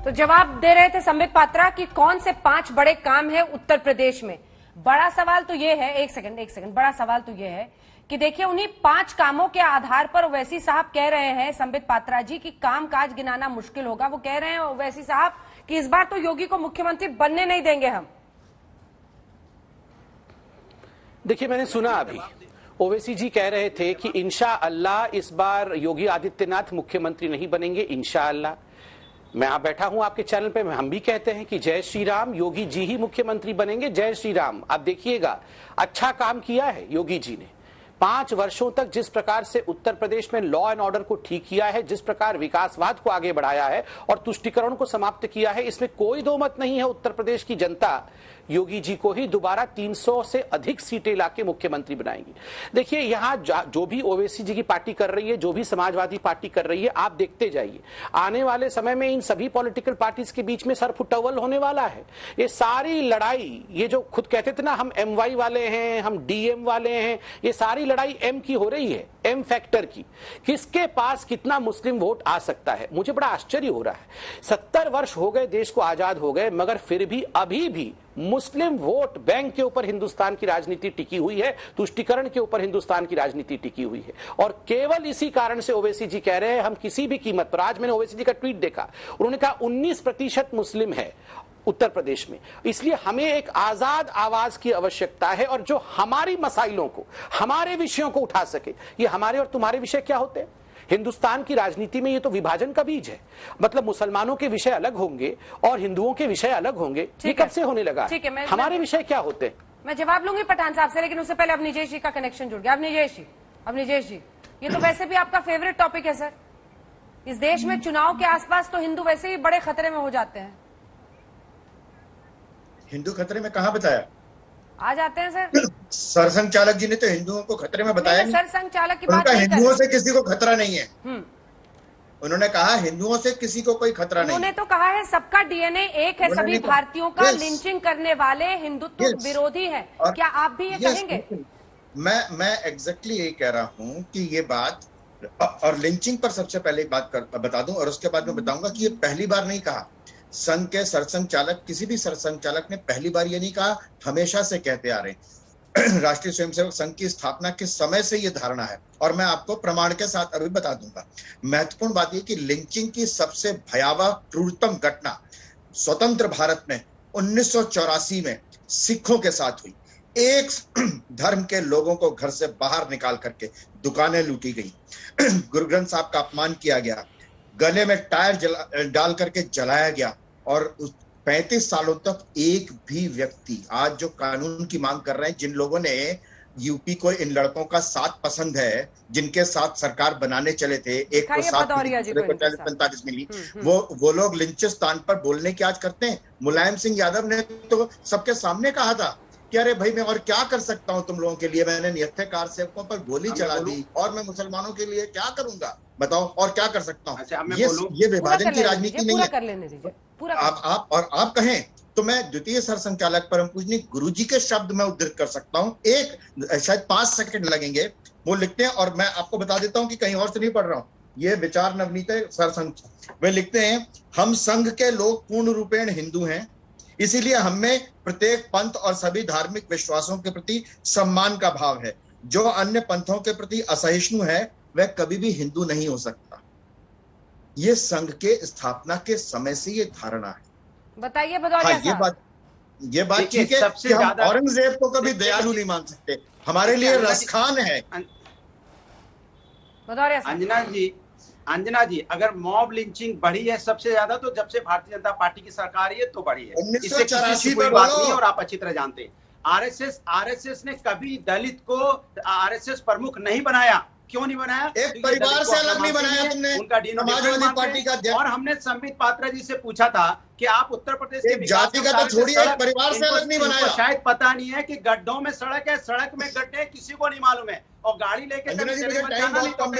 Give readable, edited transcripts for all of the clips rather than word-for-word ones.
तो जवाब दे रहे थे संबित पात्रा कि कौन से 5 बड़े काम है उत्तर प्रदेश में। बड़ा सवाल तो ये है, एक सेकंड, बड़ा सवाल तो ये है कि देखिए उन्हीं 5 कामों के आधार पर ओवैसी साहब कह रहे हैं, संबित पात्रा जी, कि काम काज गिनाना मुश्किल होगा। वो कह रहे हैं ओवैसी साहब कि इस बार तो योगी को मुख्यमंत्री बनने नहीं देंगे हम। देखिए, मैंने सुना अभी ओवैसी जी कह रहे थे कि इंशाअल्लाह इस बार योगी आदित्यनाथ मुख्यमंत्री नहीं बनेंगे, इंशाअल्लाह। मैं आप बैठा हूं आपके चैनल पे, हम भी कहते हैं कि जय श्री राम, योगी जी ही मुख्यमंत्री बनेंगे, जय श्री राम। आप देखिएगा, अच्छा काम किया है योगी जी ने। 5 वर्षों तक जिस प्रकार से उत्तर प्रदेश में लॉ एंड ऑर्डर को ठीक किया है, जिस प्रकार विकासवाद को आगे बढ़ाया है और तुष्टिकरण को समाप्त किया है, इसमें कोई दो मत नहीं है। उत्तर प्रदेश की जनता योगी जी को ही दोबारा 300 से अधिक सीटें लाके मुख्यमंत्री बनाएंगी। देखिए, यहां जो भी ओवैसी जी की पार्टी कर रही है, जो भी समाजवादी पार्टी कर रही है, आप देखते जाइए आने वाले समय में इन सभी पॉलिटिकल पार्टीज के बीच में सरफुटअव्वल होने वाला है। ये सारी लड़ाई, ये जो खुद कहते थे ना हम MY वाले हैं, हम DM वाले हैं, ये सारी लड़ाई M की हो रही है, M फैक्टर की। किसके पास कितना मुस्लिम वोट आ सकता है, मुझे बड़ा आश्चर्य हो रहा है। 70 वर्ष हो गए, देश को आजाद हो गए, मगर फिर भी अभी भी मुस्लिम वोट बैंक के ऊपर हिंदुस्तान की राजनीति टिकी हुई है, तुष्टिकरण के ऊपर हिंदुस्तान की राजनीति टिकी हुई है। और केवल इसी कारण से ओवैसी जी कह रहे हैं हम किसी भी कीमत पर, आज मैंने ओवैसी जी का ट्वीट देखा, उन्होंने कहा 19% मुस्लिम है उत्तर प्रदेश में, इसलिए हमें एक आजाद आवाज की आवश्यकता है और जो हमारी मसाइलों को, हमारे विषयों को उठा सके। ये हमारे और तुम्हारे विषय क्या होते हैं? हिंदुस्तान की राजनीति में ये तो विभाजन का बीज है। मतलब मुसलमानों के विषय अलग होंगे और हिंदुओं के विषय अलग होंगे। ये कब से होने लगा? हमारे विषय क्या होते हैं? मैं जवाब लूंगी पठान साहब से, लेकिन उससे पहले अवनिजेश जी का कनेक्शन जुड़ गया। अवनिजेश जी, ये तो वैसे भी आपका फेवरेट टॉपिक है सर। इस देश में चुनाव के आसपास तो हिंदू वैसे ही बड़े खतरे में हो जाते हैं। हिंदू खतरे में कहाँ बताया? आ जाते हैं सर। सरसंघ चालक जी ने तो हिंदुओं को खतरे में बताया नहीं। सरसंघ चालक की बात नहीं, हिंदुओं से किसी को खतरा नहीं है। उन्होंने कहा हिंदुओं से किसी को कोई खतरा नहीं। उन्होंने तो कहा है सबका DNA एक है, सभी भारतीयों का। लिंचिंग करने वाले हिंदुत्व विरोधी हैं। क्या आप भी ये कहेंगे? मैं एग्जैक्टली यही कह रहा हूं कि ये बात, और लिंचिंग पर सबसे पहले बात बता दूं और उसके बाद मैं बताऊंगा कि ये पहली बार नहीं कहा। संघ के सरसंघ चालक, किसी भी सरसंघ चालक ने पहली बार ये नहीं कहा, हमेशा से कहते आ रहे हैं। राष्ट्रीय स्वयंसेवक संघ की स्थापना के समय से ये धारणा है और मैं आपको प्रमाण के साथ अभी बता दूंगा। महत्वपूर्ण बात यह कि लिंचिंग की सबसे भयावह क्रूरतम घटना स्वतंत्र भारत में 1984 में सिखों के साथ हुई। एक धर्म के लोगों को घर से बाहर निकाल करके दुकानें लूटी गई, गुरु ग्रंथ साहब का अपमान किया गया, गले में टायर डाल करके जलाया गया और 35 सालों तक एक भी व्यक्ति, आज जो कानून की मांग कर रहे हैं, जिन लोगों ने यूपी को इन लड़कों का साथ पसंद है, जिनके साथ सरकार बनाने चले थे, एक को 45 मिली, वो लोग लिंचिस्तान पर बोलने की आज करते हैं। मुलायम सिंह यादव ने तो सबके सामने कहा था कि अरे भाई मैं और क्या कर सकता हूं तुम लोगों के लिए, मैंने निहत्थेकार सेवकों पर गोली चला दी और मैं मुसलमानों के लिए क्या करूंगा, बताओ और क्या कर सकता हूं। ये विभाजन की राजनीति नहीं है। आप कहें तो मैं द्वितीय सरसंचालक परम पूजनीय गुरुजी के शब्द में उद्धृत कर सकता हूं। एक शायद 5 सेकंड लगेंगे, वो लिखते हैं और मैं आपको बता देता हूं कि कहीं और से नहीं पढ़ रहा हूं, ये विचार नवनीत सरसंघ। वे लिखते हैं, हम संघ के लोग पूर्ण रूपेण हिंदू हैं, इसीलिए हमें प्रत्येक पंथ और सभी धार्मिक विश्वासों के प्रति सम्मान का भाव है। जो अन्य पंथों के प्रति असहिष्णु है वह कभी भी हिंदू नहीं हो सकता। ये संघ के स्थापना के समय से ये धारणा है। बताइए भदौरिया साहब। ये बात ठीक है कि हम औरंगजेब को कभी दयालु नहीं मान सकते, हमारे लिए रसखान है। अंजना जी, अगर मॉब लिंचिंग बढ़ी है सबसे ज्यादा तो जब से भारतीय जनता पार्टी की सरकार है तो बढ़ी है, इससे किसी की कोई बात नहीं और आप अच्छी तरह जानते हैं। आरएसएस ने कभी दलित को आरएसएस प्रमुख नहीं बनाया। क्यों नहीं बनाया? एक परिवार से अलग नहीं बनाया तुमने, उनका समाजवादी पार्टी का। और हमने संबित पात्रा जी से पूछा था कि आप उत्तर प्रदेश के जाति का तो छोड़िए, एक परिवार से अलग नहीं बनाया। शायद पता नहीं है कि गड्ढों में सड़क है, सड़क में गड्ढे हैं, किसी को नहीं मालूम है, और गाड़ी लेके गाड़ी में गड्ढे में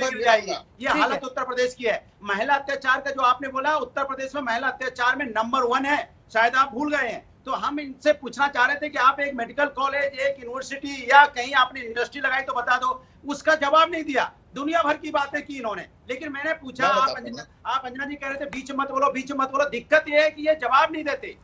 गिर जाएगी। ये हालत उत्तर प्रदेश की है। महिला अत्याचार का जो आपने बोला, उत्तर प्रदेश में महिला अत्याचार में नंबर 1 है, शायद आप भूल गए हैं। तो हम इनसे पूछना चाह रहे थे कि आप एक मेडिकल कॉलेज, एक यूनिवर्सिटी या कहीं आपने इंडस्ट्री लगाई तो बता दो। उसका जवाब नहीं दिया। दुनिया भर की बातें की इन्होंने, लेकिन मैंने पूछा, आप अंजना जी कह रहे थे बीच मत बोलो, बीच मत बोलो। दिक्कत यह है कि ये जवाब नहीं देते।